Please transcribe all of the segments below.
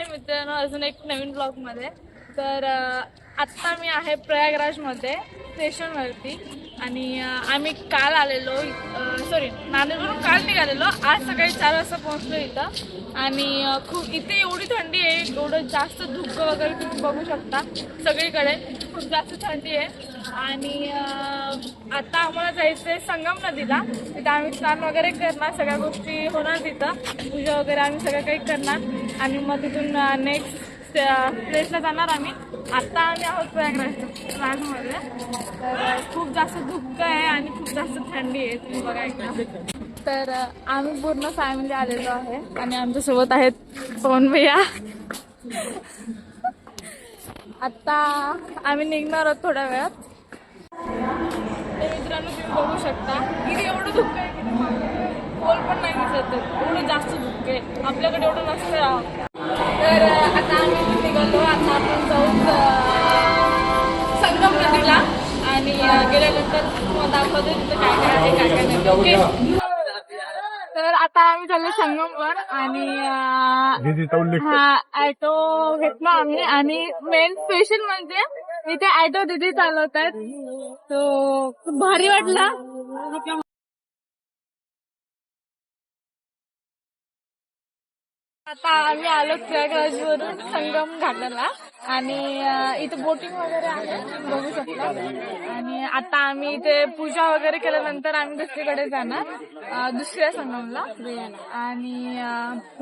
मित्रांनो, अजून एक नवीन ब्लॉग मध्ये. तर आत्ता मी आहे प्रयागराजमध्ये स्टेशनवरती आणि आम्ही काल आलेलो, नांदेडवरून काल निघालेलो. आज सकाळी 4 वाजता पोहोचलो इथं आणि खूप इथे एवढी थंडी आहे, एवढं जास्त धुकं वगैरे तुम्ही बघू शकता सगळीकडे. खूप जास्त थंडी आहे आणि आता आम्हाला जायचं आहे संगम नदीला. तिथं आम्ही स्नान वगैरे करणार, सगळ्या गोष्टी होणार, तिथं पूजा वगैरे आम्ही सगळं काही करणार आणि मग तिथून नेक्स्ट प्लेसला जाणार आम्ही. आत्ता आम्ही आहोत प्रयागराजमध्ये. तर खूप जास्त धुकं आहे आणि खूप जास्त थंडी आहे, तुम्ही बघा इकडं. तर आम्ही पूर्ण फॅमिली आलेलो आहे आणि आमच्यासोबत आहेत पवन भैया. आत्ता आम्ही निघणार आहोत थोड्या वेळात. तर मित्रांनो, तुम्ही बघू शकता इथे एवढं धुकं आहे की पोल पण नाही दिसत, एवढं जास्त धुकं आहे. आपल्याकडे एवढं नसतं. तर आता आम्ही निघालो. आता आपण जाऊ संगम नदीला आणि गेल्यानंतर तुम्हाला दाखवतो तिथं काय काय आहे, काय काय नाही. ओके. तर आता आम्ही चाललो संगमवर आणि हा ॲटो घेतला आम्ही. आणि मेन स्पेशल म्हणजे इथे ॲटो दिदी चालवतात, तो खूप भारी वाटला. आता आम्ही आलो प्रयागराजवरून संगम घाटाला आणि इथे बोटिंग वगैरे आहे, बघू शकता. आणि आता आम्ही इथे पूजा वगैरे केल्यानंतर आम्ही दुसरीकडे जाणार, दुसऱ्या संगमला. आणि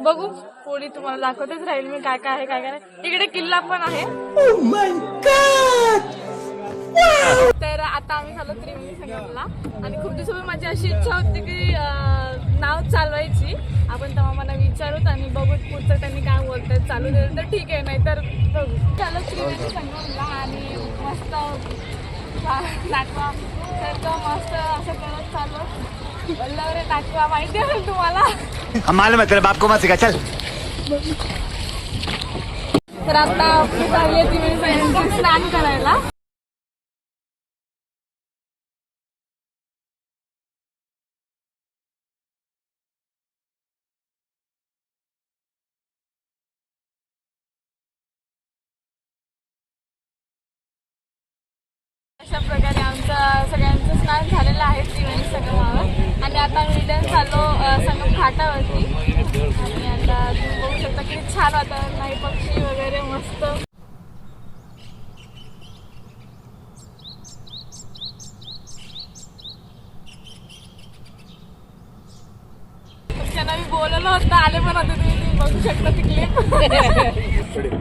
बघू, पुढे तुम्हाला दाखवतेच राहील मी काय काय आहे, काय काय नाही. इकडे किल्ला पण आहे. तर आता आम्ही झालो त्रिवेणी संगमला आणि खूप दिवसापूर्वी माझी अशी इच्छा होती की नाव चालवायची. आपण तेव्हा मला विचारूत आणि बघू पुढचं त्यांनी काय बोलतात. चालू दिलं तर ठीक आहे, नाही तर बघू. चालू त्रिवेणी संगमला आणि मस्त टाकवा तर मस्त असं करत चालू. वल्लावरे टाकवा माहिती असेल तुम्हाला. बाप को मत सिखा चल. तर आता चालले त्रिवेणी संगमला स्नान करायला. अशा प्रकारे आमचं सगळ्यांचं स्नान झालेलं आहे त्रिवेणी संगमावर आणि आता आम्ही रिटर्न चाललो संगम घाटावरती. आणि आता तुम्ही बघू शकता किती छान वातावरण आहे, पक्षी वगैरे मस्त. त्यांना मी बोलवलं होतं, आले पण होते, तुम्ही बघू शकता ती क्लिप.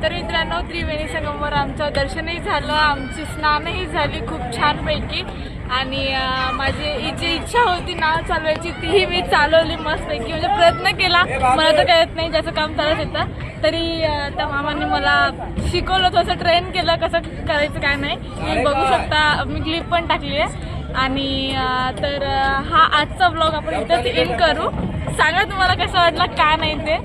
तर मित्रांनो, त्रिवेणी संगमवर आमचं दर्शनही झालं, आमची स्नानही झाली खूप छानपैकी. आणि माझी जी इच्छा होती नाव चालवायची तीही मी चालवली मस्तपैकी. म्हणजे प्रयत्न केला, मला तर कळत नाही, ज्याचं काम चालत येतं. तरी त्या मामांनी मला शिकवलं, थोडंसं ट्रेन केलं कसं करायचं काय नाही. मी बघू शकता, मी क्लिप पण टाकली आहे. आणि तर हा आजचा ब्लॉग आपण इथंच एंड करू. सांगा तुम्हाला कसं वाटलं, काय नाही ते.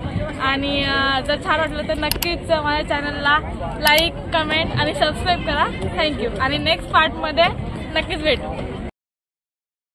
आणि जर छान वाटलं तर नक्कीच माझ्या चॅनलला लाईक, कमेंट आणि सबस्क्राईब करा. थँक्यू. आणि नेक्स्ट पार्टमध्ये नक्कीच भेटू.